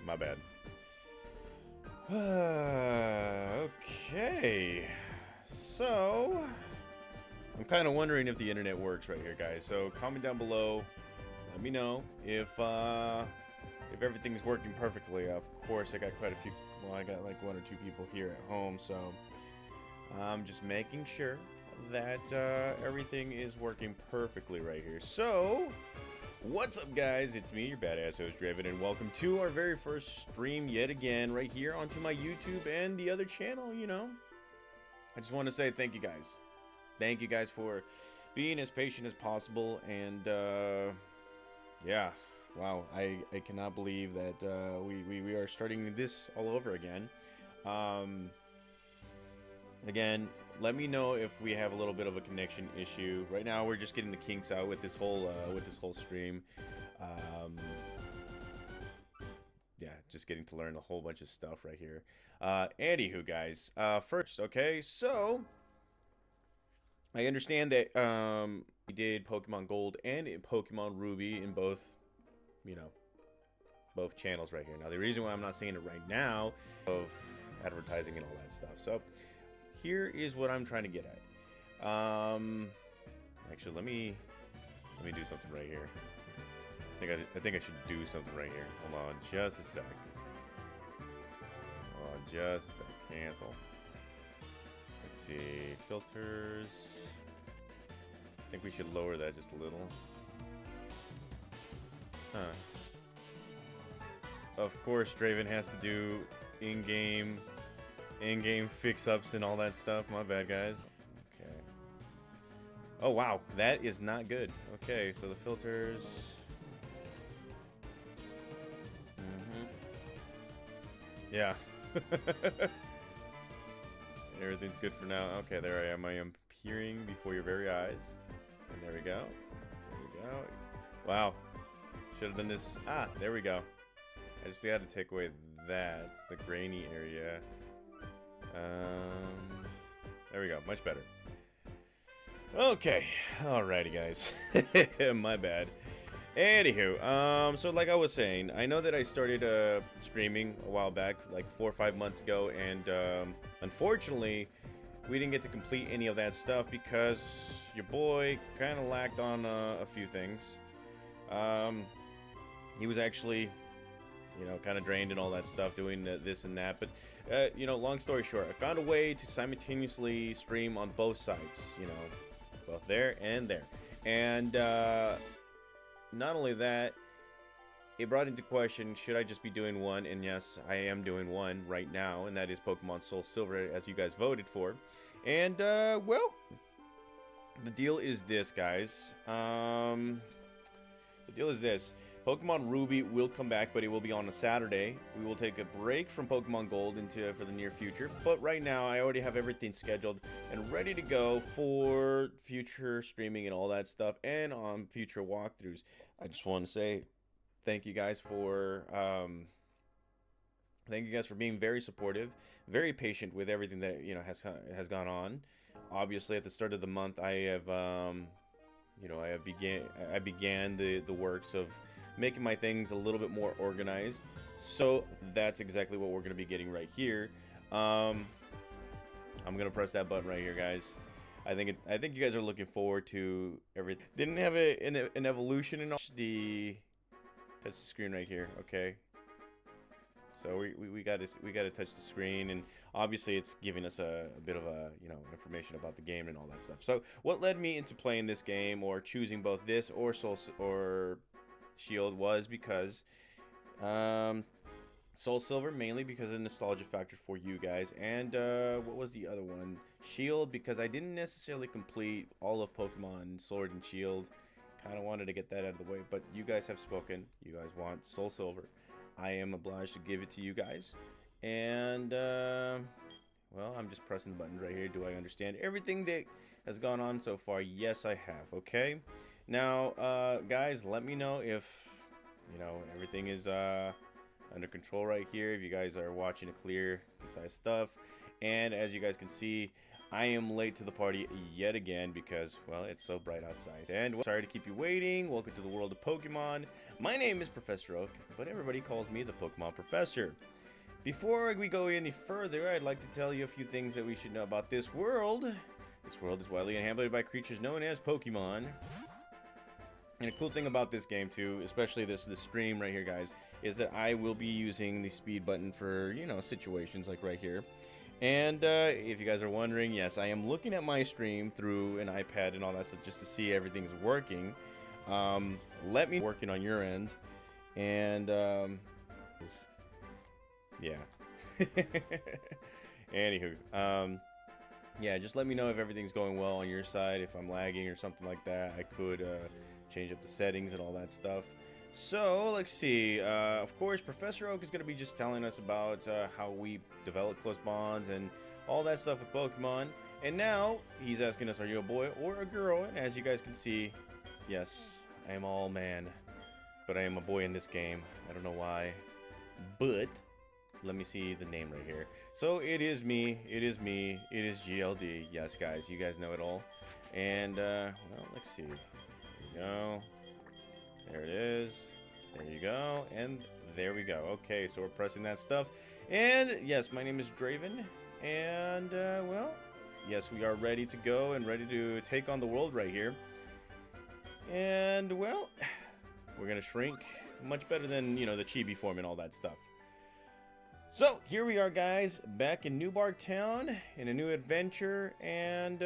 My bad. Okay. So, I'm kind of wondering if the internet works right here, guys. So, comment down below. Let me know if everything's working perfectly. Of course, I got quite a few. Well, I got like 1 or 2 people here at home, so I'm just making sure that everything is working perfectly right here. So, what's up, guys? It's me, your badass host Draven, and welcome to our very first stream yet again right here onto my YouTube and the other channel. You know, I just want to say thank you guys. Thank you guys for being as patient as possible, and yeah, wow, I cannot believe that we are starting this all over again. Again, let me know if we have a little bit of a connection issue. Right now, we're just getting the kinks out with this whole stream. Yeah, just getting to learn a whole bunch of stuff right here. Anywho, guys, first, okay, so I understand that we did Pokemon Gold and Pokemon Ruby in both, you know, both channels right here. Now, the reason why I'm not saying it right now of advertising and all that stuff. So here is what I'm trying to get at. Actually, let me do something right here. I think I should do something right here. Hold on, just a sec. Hold on, just a sec. Cancel. Let's see, filters. I think we should lower that just a little. Huh. Of course, Draven has to do in-game fix-ups and all that stuff. My bad, guys. Okay. Oh, wow. That is not good. Okay, so the filters. Yeah. Everything's good for now. Okay, there I am. I am appearing before your very eyes. And there we go. There we go. Wow. Should have done this. Ah, there we go. I just got to take away that. The grainy area. There we go. Much better. Okay. Alrighty, guys. My bad. Anywho, so like I was saying, I know that I started streaming a while back, like 4 or 5 months ago, and unfortunately, we didn't get to complete any of that stuff because your boy kind of lacked on a few things. He was actually, you know, kind of drained and all that stuff, doing this and that. But, you know, long story short, I found a way to simultaneously stream on both sides, you know, both there and there. And not only that, it brought into question, should I just be doing one? And yes, I am doing one right now, and that is Pokémon SoulSilver, as you guys voted for. And, well, the deal is this, guys. The deal is this. Pokemon Ruby will come back, but it will be on a Saturday. We will take a break from Pokemon Gold for the near future. But right now, I already have everything scheduled and ready to go for future streaming and all that stuff, and on future walkthroughs. I just want to say thank you guys for being very supportive, very patient with everything that, you know, has gone on. Obviously, at the start of the month, I have you know, I began the works of making my things a little bit more organized. So that's exactly what we're going to be getting right here. I'm going to press that button right here, guys. I think you guys are looking forward to everything. Didn't have an evolution in the touch the screen right here. Okay. So we got to touch the screen, and obviously it's giving us a bit of a, you know, information about the game and all that stuff. So what led me into playing this game or choosing both this or Shield was because SoulSilver, mainly because of the nostalgia factor for you guys, and what was the other one? Shield, because I didn't necessarily complete all of Pokemon Sword and Shield. Kind of wanted to get that out of the way, but you guys have spoken. You guys want SoulSilver. I am obliged to give it to you guys. And, well, I'm just pressing the buttons right here. Do I understand everything that has gone on so far? Yes, I have. Okay. Now, guys, let me know if, you know, everything is under control right here. If you guys are watching a clear, concise stuff. And as you guys can see, I am late to the party yet again because, well, it's so bright outside. And well, sorry to keep you waiting. Welcome to the world of Pokemon. My name is Professor Oak, but everybody calls me the Pokemon Professor. Before we go any further, I'd like to tell you a few things that we should know about this world. This world is widely inhabited by creatures known as Pokemon. And a cool thing about this game too, especially this stream right here, guys, is that I will be using the speed button for, you know, situations like right here. And if you guys are wondering, yes, I am looking at my stream through an iPad and all that stuff just to see everything's working. Let me working on your end, and yeah. Anywho, yeah, just let me know if everything's going well on your side. If I'm lagging or something like that, I could change up the settings and all that stuff. So, let's see. Of course, Professor Oak is going to be just telling us about how we develop close bonds and all that stuff with Pokemon. And now, he's asking us, are you a boy or a girl? And as you guys can see, yes, I am all man. But I am a boy in this game. I don't know why. But, let me see the name right here. So, it is me. It is me. It is GLD. Yes, guys, you guys know it all. And, well, let's see. There we go. There it is. There you go. And there we go. Okay, so we're pressing that stuff. And yes, my name is Draven. And, well, yes, we are ready to go and ready to take on the world right here. And, well, we're going to shrink much better than, you know, the chibi form and all that stuff. So, here we are, guys, back in New Bark Town in a new adventure. And,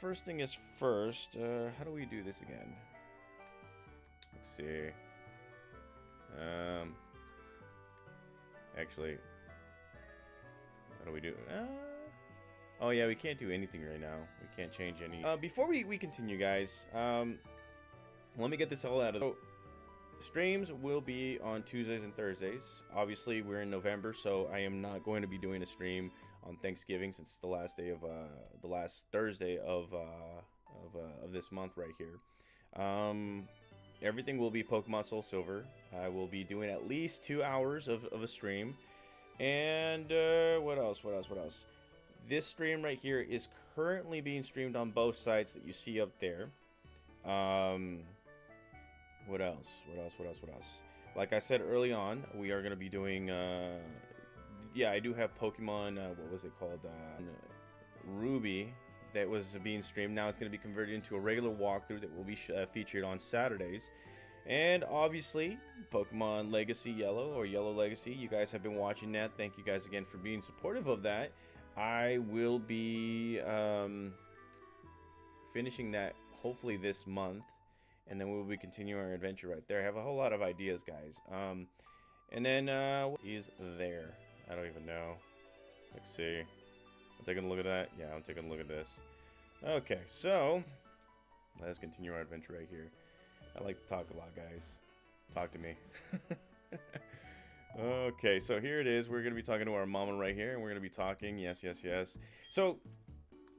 first thing is first, how do we do this again? Let's see. Actually, how do we do? Oh yeah, we can't do anything right now. We can't change any. Before we continue, guys, let me get this all out of the. Streams will be on Tuesdays and Thursdays. Obviously, we're in November, so I am not going to be doing a stream on Thanksgiving since it's the last day of the last Thursday of this month right here. Everything will be Pokemon SoulSilver. I will be doing at least 2 hours of a stream. And what else? This stream right here is currently being streamed on both sites that you see up there. What else? Like I said early on, we are going to be doing... yeah, I do have Pokemon... what was it called? Ruby. That was being streamed. Now it's going to be converted into a regular walkthrough that will be featured on Saturdays. And obviously, Pokemon Legacy Yellow or Yellow Legacy. You guys have been watching that. Thank you guys again for being supportive of that. I will be finishing that hopefully this month. And then we'll be continuing our adventure right there. I have a whole lot of ideas, guys. And then he's there. I don't even know. Let's see. I'm taking a look at that. Yeah, I'm taking a look at this. Okay, so let's continue our adventure right here. I like to talk a lot, guys. Talk to me. Okay, so here it is. We're going to be talking to our mama right here, and we're going to be talking. Yes. So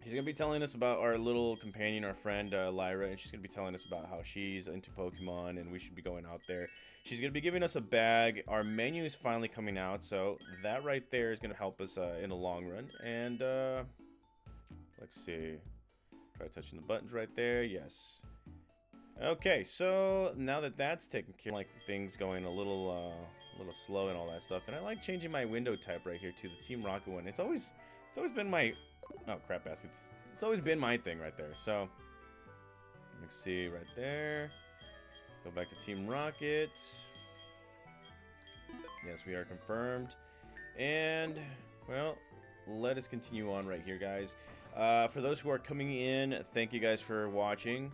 she's going to be telling us about our little companion, our friend, Lyra, and she's going to be telling us about how she's into Pokemon, and we should be going out there. She's going to be giving us a bag. Our menu is finally coming out, so that right there is going to help us in the long run. And, let's see. Try touching the buttons right there. Yes. Okay, so now that that's taken care of, like things going a little slow and all that stuff, and I like changing my window type right here to the Team Rocket one. It's always been my... Oh, crap baskets. It's always been my thing right there. So, let's see right there. Go back to Team Rocket. Yes, we are confirmed. And, well, let us continue on right here, guys. For those who are coming in, thank you guys for watching.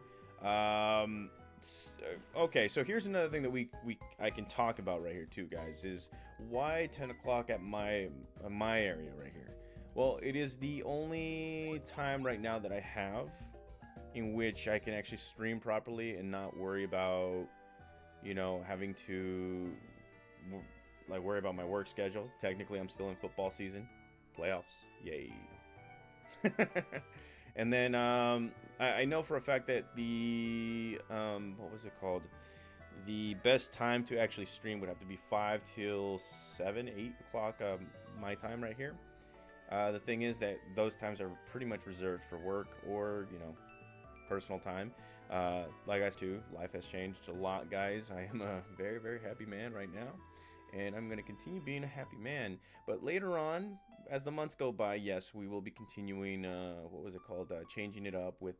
Okay, so here's another thing that I can talk about right here too, guys, is why 10 o'clock at my area right here. Well, it is the only time right now that I have in which I can actually stream properly and not worry about, you know, having to like worry about my work schedule. Technically, I'm still in football season, playoffs, yay. And then I know for a fact that the what was it called? The best time to actually stream would have to be 5 till 7, 8 o'clock my time right here. The thing is that those times are pretty much reserved for work or, you know, personal time. Like I said too, life has changed a lot, guys. I am a very, very happy man right now, and I'm going to continue being a happy man. But later on, as the months go by, yes, we will be continuing, what was it called, changing it up with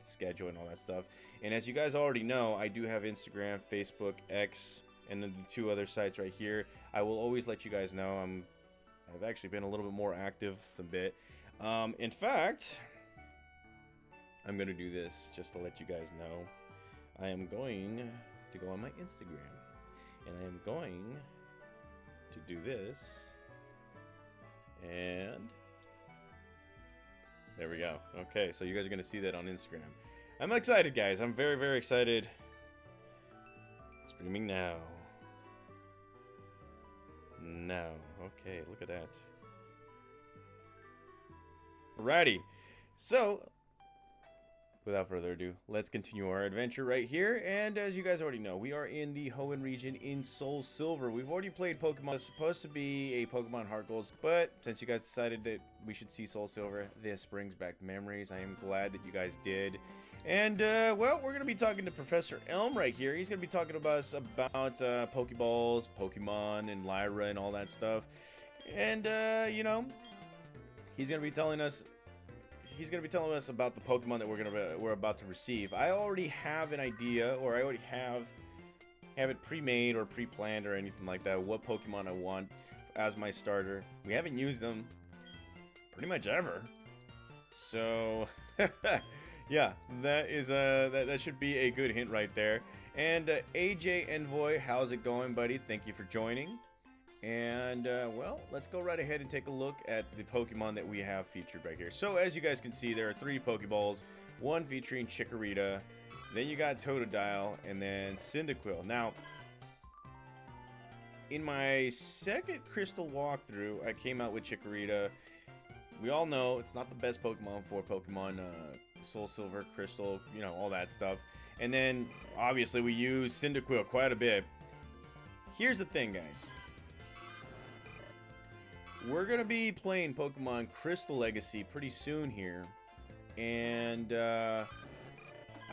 schedule and all that stuff. And as you guys already know, I do have Instagram, Facebook, X, and then the 2 other sites right here. I will always let you guys know. I've actually been a little bit more active a bit. In fact, I'm going to do this just to let you guys know. I am going to go on my Instagram, and I am going to do this, and there we go. Okay, so you guys are going to see that on Instagram. I'm excited, guys. I'm very, very excited. Streaming now. Now. Okay, look at that. Alrighty. So, without further ado, let's continue our adventure right here. And as you guys already know, we are in the Hoenn region in SoulSilver. We've already played Pokemon. It's supposed to be a Pokemon Heart Gold, but since you guys decided that we should see SoulSilver, this brings back memories. I am glad that you guys did. And, well, we're going to be talking to Professor Elm right here. He's going to be talking to us about Pokeballs, Pokemon, and Lyra and all that stuff. And, you know, he's going to be telling us about the Pokemon that we're about to receive. I already have an idea, or I already have it pre-made or pre-planned or anything like that, what Pokemon I want as my starter. We haven't used them pretty much ever. So, yeah, that should be a good hint right there. And AJ Envoy, how's it going, buddy? Thank you for joining. And, well, let's go right ahead and take a look at the Pokemon that we have featured right here. So, as you guys can see, there are 3 Pokeballs, 1 featuring Chikorita, then you got Totodile, and then Cyndaquil. Now, in my second Crystal walkthrough, I came out with Chikorita. We all know it's not the best Pokemon for Pokemon SoulSilver, Crystal, you know, all that stuff. And then, obviously, we use Cyndaquil quite a bit. Here's the thing, guys. We're going to be playing Pokemon Crystal Legacy pretty soon here. And I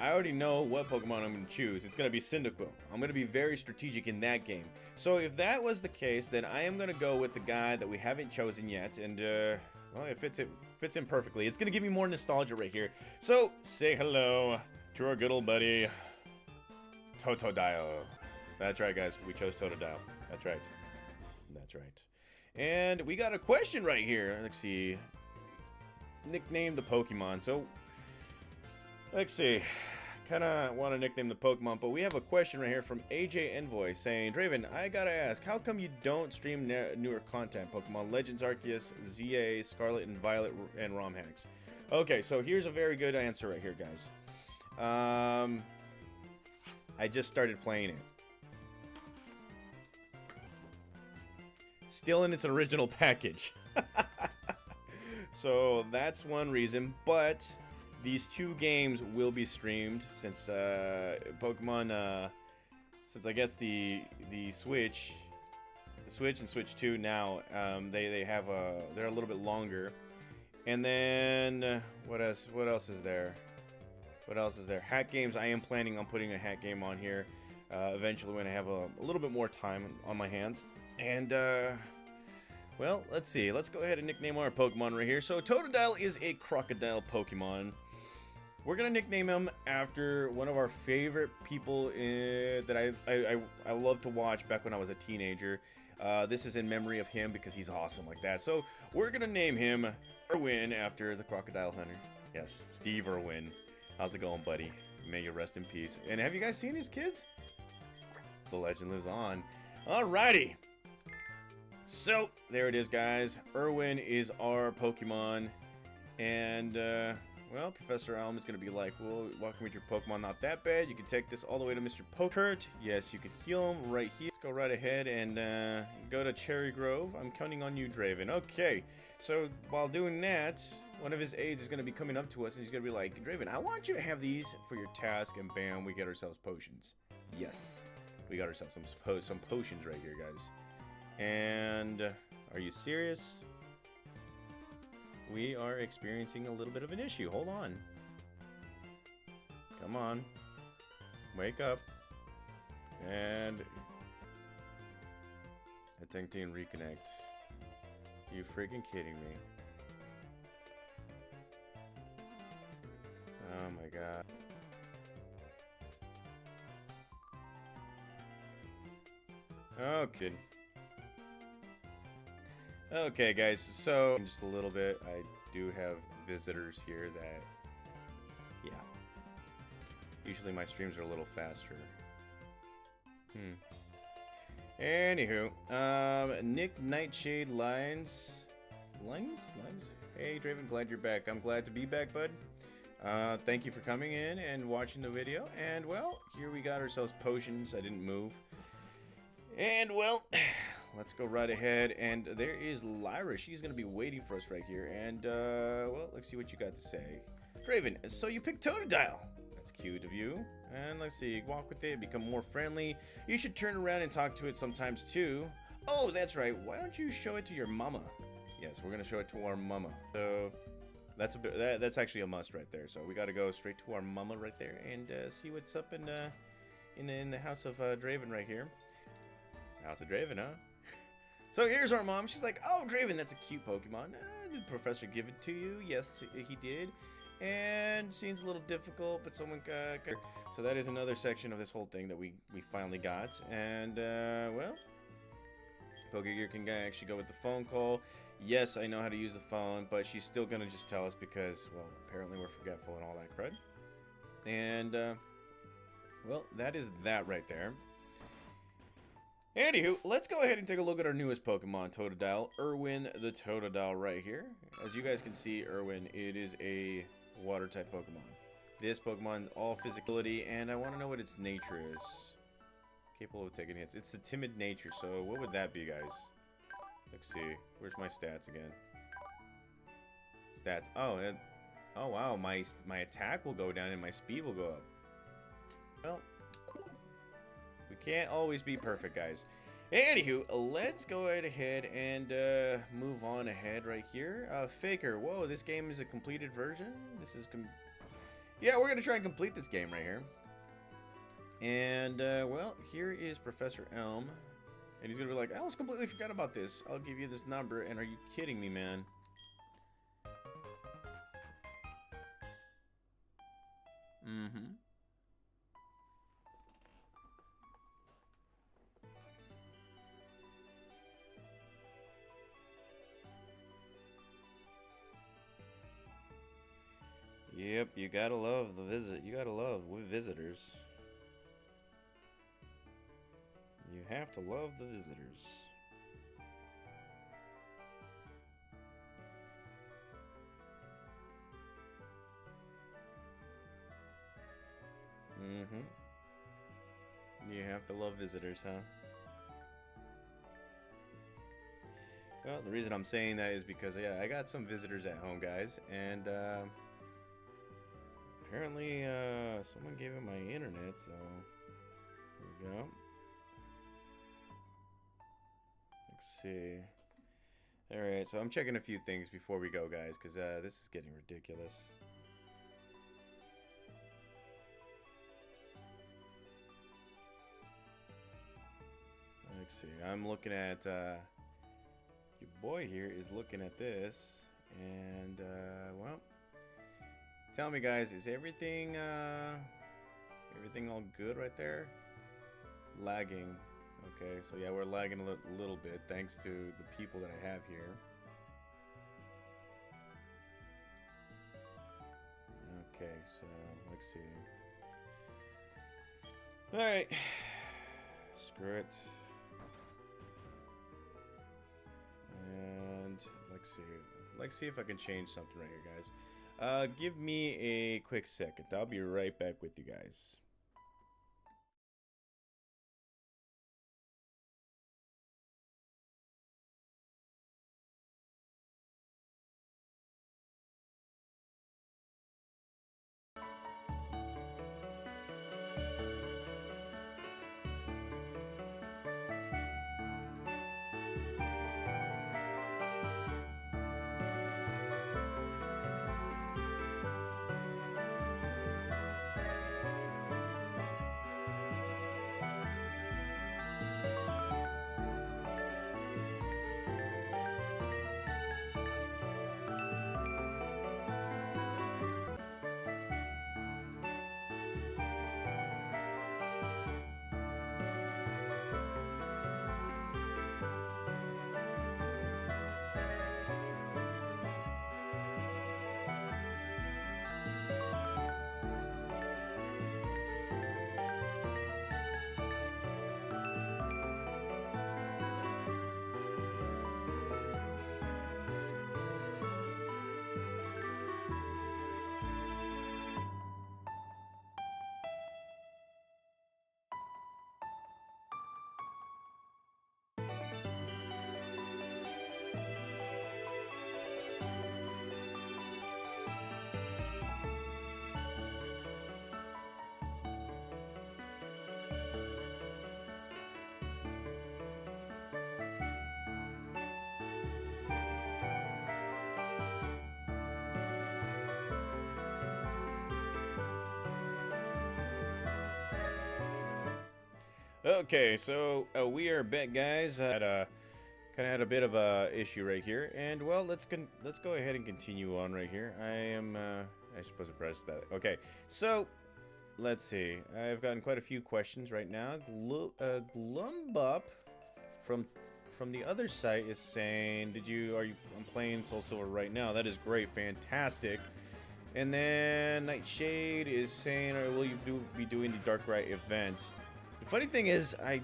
already know what Pokemon I'm going to choose. It's going to be Cyndaquil. I'm going to be very strategic in that game. So if that was the case, then I am going to go with the guy that we haven't chosen yet. And, well, it fits in perfectly. It's going to give me more nostalgia right here. So, say hello to our good old buddy, Totodile. That's right, guys. We chose Totodile. That's right. That's right. And we got a question right here. Let's see. Nickname the Pokemon. So, let's see. Kind of want to nickname the Pokemon, but we have a question right here from AJ Envoy saying, Draven, I gotta ask, how come you don't stream newer content? Pokemon Legends Arceus, ZA, Scarlet and Violet, and ROM hacks. Okay, so here's a very good answer right here, guys. I just started playing it. Still in its original package. So that's one reason, but these 2 games will be streamed since Pokemon, since I guess the Switch and Switch 2 now, they're a little bit longer. And then what else is there? What else is there? Hat games. I am planning on putting a hat game on here eventually when I have a little bit more time on my hands. And, well, let's see. Let's go ahead and nickname our Pokemon right here. So, Totodile is a crocodile Pokemon. We're going to nickname him after one of our favorite people that I loved to watch back when I was a teenager. This is in memory of him because he's awesome like that. So, we're going to name him Irwin after the crocodile hunter. Yes, Steve Irwin. How's it going, buddy? May you rest in peace. And have you guys seen these kids? The legend lives on. Alrighty. So, there it is, guys. Irwin is our Pokemon. And, well, Professor Elm is going to be like, well, welcome with your Pokemon. Not that bad. You can take this all the way to Mr. Pokert. Yes, you can heal him right here. Let's go right ahead and go to Cherry Grove. I'm counting on you, Draven. Okay. So, while doing that, one of his aides is going to be coming up to us, and he's going to be like, Draven, I want you to have these for your task. And bam, we get ourselves potions. Yes. We got ourselves some potions right here, guys. And are you serious? we are experiencing a little bit of an issue. Hold on. Come on. Wake up. And attempting reconnect. You freaking kidding me? Oh my god. Okay. Okay, guys, so just a little bit. I do have visitors here that, yeah. Usually my streams are a little faster. Anywho, Nick Nightshade Lines. Hey, Draven, glad you're back. I'm glad to be back, bud. Thank you for coming in and watching the video. And, well, here we got ourselves potions. I didn't move. And, well, let's go right ahead. And there is Lyra. She's going to be waiting for us right here. And, well, let's see what you got to say. Draven, so you picked Totodile. That's cute of you. And let's see, walk with it, become more friendly. You should turn around and talk to it sometimes, too. Oh, that's right. Why don't you show it to your mama? Yes, we're going to show it to our mama. So that's that's actually a must right there. So we got to go straight to our mama right there and see what's up in the house of Draven right here. House of Draven, huh? So here's our mom. She's like, oh, Draven, that's a cute Pokemon. Did the professor give it to you? Yes, he did. And seems a little difficult, but someone so that is another section of this whole thing that we finally got. And well, Pokegear can actually go with the phone call. Yes, I know how to use the phone, but she's still gonna just tell us because, well, apparently we're forgetful and all that crud. And well, that is that right there. Anywho, let's go ahead and take a look at our newest Pokemon, Totodile, Irwin the Totodile right here. As you guys can see, Irwin, it is a water type Pokemon. This Pokemon is all physicality, and I want to know what its nature is. Capable of taking hits. It's a timid nature, so what would that be, guys? Let's see. Where's my stats again? Stats. Oh, oh wow, my attack will go down and my speed will go up. Well, we can't always be perfect, guys. Anywho, let's go right ahead and move on ahead right here. Faker. Whoa, this game is a completed version. This is yeah, we're gonna try and complete this game right here. And well, here is Professor Elm, and he's gonna be like, I almost completely forgot about this. I'll give you this number. And are you kidding me, man? Yep, you gotta love the visit. You gotta love with visitors. You have to love the visitors. You have to love visitors, huh? Well, the reason I'm saying that is because, yeah, I got some visitors at home, guys, and apparently someone gave him my internet, so here we go. Let's see. Alright, so I'm checking a few things before we go, guys, because this is getting ridiculous. Let's see. I'm looking at your boy here is looking at this, and well, tell me, guys, is everything all good right there? Lagging. Okay, so yeah, we're lagging a little bit thanks to the people that I have here. Okay, so let's see. Alright. Screw it. And let's see if I can change something right here, guys. Give me a quick second. I'll be right back with you guys. Okay, so we are back, guys. Kind of had a bit of a issue right here, and well, let's go ahead and continue on right here. I am I suppose I pressed that. Okay, so let's see. I've gotten quite a few questions right now. Glumbup from the other site is saying, I'm playing SoulSilver right now? That is great, fantastic. And then Nightshade is saying, will you be doing the Darkrai event? The funny thing is, I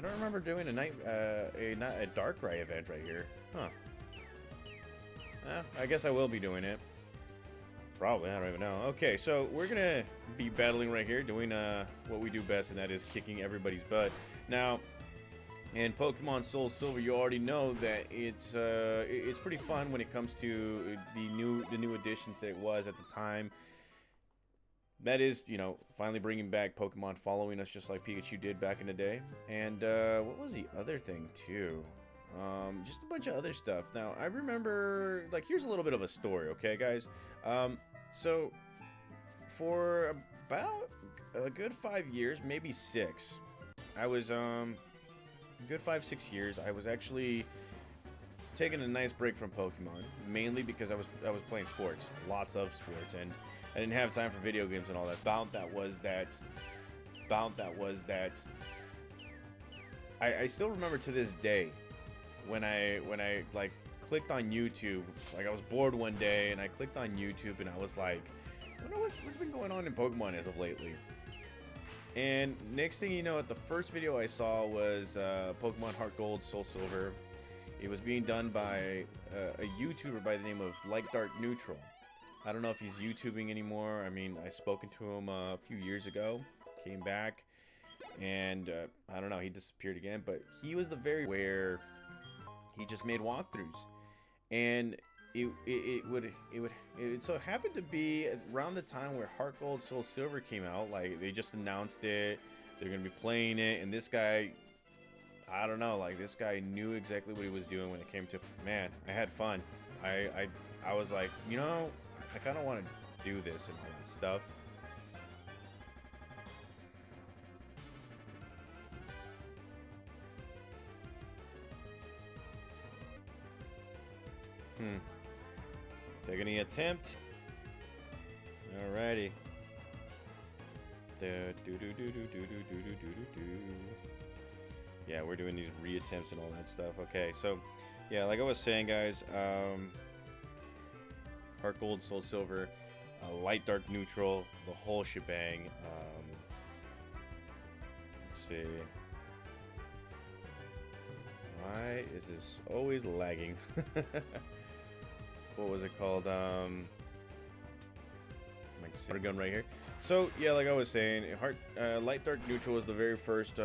don't remember doing a Darkrai event right here, huh? I guess I will be doing it. Probably, I don't even know. Okay, so we're gonna be battling right here, doing what we do best, and that is kicking everybody's butt. Now, in Pokemon SoulSilver, you already know that it's pretty fun when it comes to the new additions that it was at the time. That is, you know, finally bringing back Pokemon following us just like Pikachu did back in the day. And what was the other thing too? Just a bunch of other stuff. Now, I remember, like, here's a little bit of a story, okay, guys? So, for about a good 5 years, maybe 6, I was, good 5-6 years, I was actually taking a nice break from Pokemon, mainly because I was playing sports, lots of sports, and I didn't have time for video games and all that. Bound that was that. I still remember to this day when I like clicked on YouTube. Like, I was bored one day and I clicked on YouTube and I was like, I wonder what's been going on in Pokemon as of lately. And next thing you know, the first video I saw was Pokemon Heart Gold, SoulSilver. It was being done by a YouTuber by the name of Light Dark Neutral. I don't know if he's YouTubing anymore. I mean, I spoken to him a few years ago, came back, and I don't know, he disappeared again. But he was the very where he just made walkthroughs, and it so happened to be around the time where Heart Gold SoulSilver came out. Like, they just announced it, they're gonna be playing it, and this guy, I don't know, like, this guy knew exactly what he was doing when it came to, man, I had fun. I was like, you know, I kind of want to do this and all that stuff. Take any attempt. Alrighty. Yeah, we're doing these reattempts and all that stuff. Okay, so yeah, like I was saying, guys, Heart Gold, SoulSilver, Light Dark Neutral, the whole shebang. Let's see. Why is this always lagging? What was it called? Gun right here. So yeah, like I was saying, Light Dark Neutral was the very first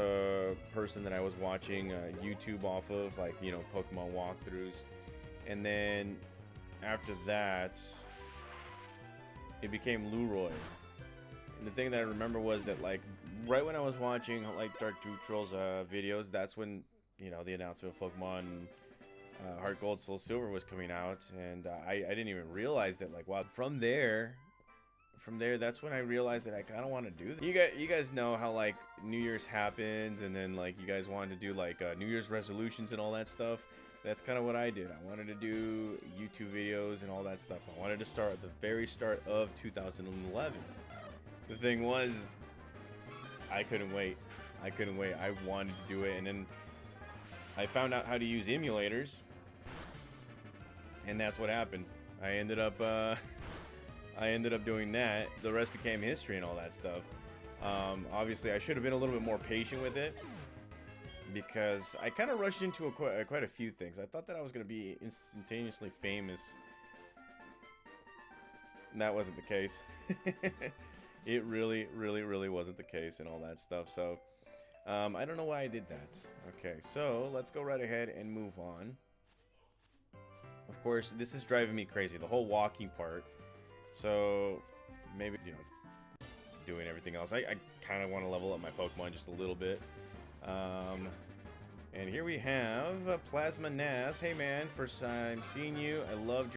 person that I was watching YouTube off of, like, you know, Pokemon walkthroughs, and then after that, it became Leroy. And the thing that I remember was that, like, right when I was watching Light Dark Neutral's videos, that's when, you know, the announcement of Pokemon Heart Gold SoulSilver was coming out, and I didn't even realize that, like, wow. From there, that's when I realized that I kind of want to do this. You guys know how, like, New Year's happens, and then, like, you guys wanted to do, like, New Year's resolutions and all that stuff. That's kind of what I did. I wanted to do YouTube videos and all that stuff. I wanted to start at the very start of 2011. The thing was, I couldn't wait. I wanted to do it, and then I found out how to use emulators, and that's what happened. I ended up doing that. The rest became history and all that stuff. Obviously, I should have been a little bit more patient with it, because I kind of rushed into quite a few things. I thought that I was going to be instantaneously famous. And that wasn't the case. It really wasn't the case and all that stuff. So, I don't know why I did that. Okay, so let's go right ahead and move on. Of course, this is driving me crazy, the whole walking part. So, maybe, you know, doing everything else. I kind of want to level up my Pokemon just a little bit. And here we have Plasma Naz. Hey man, first time seeing you. I loved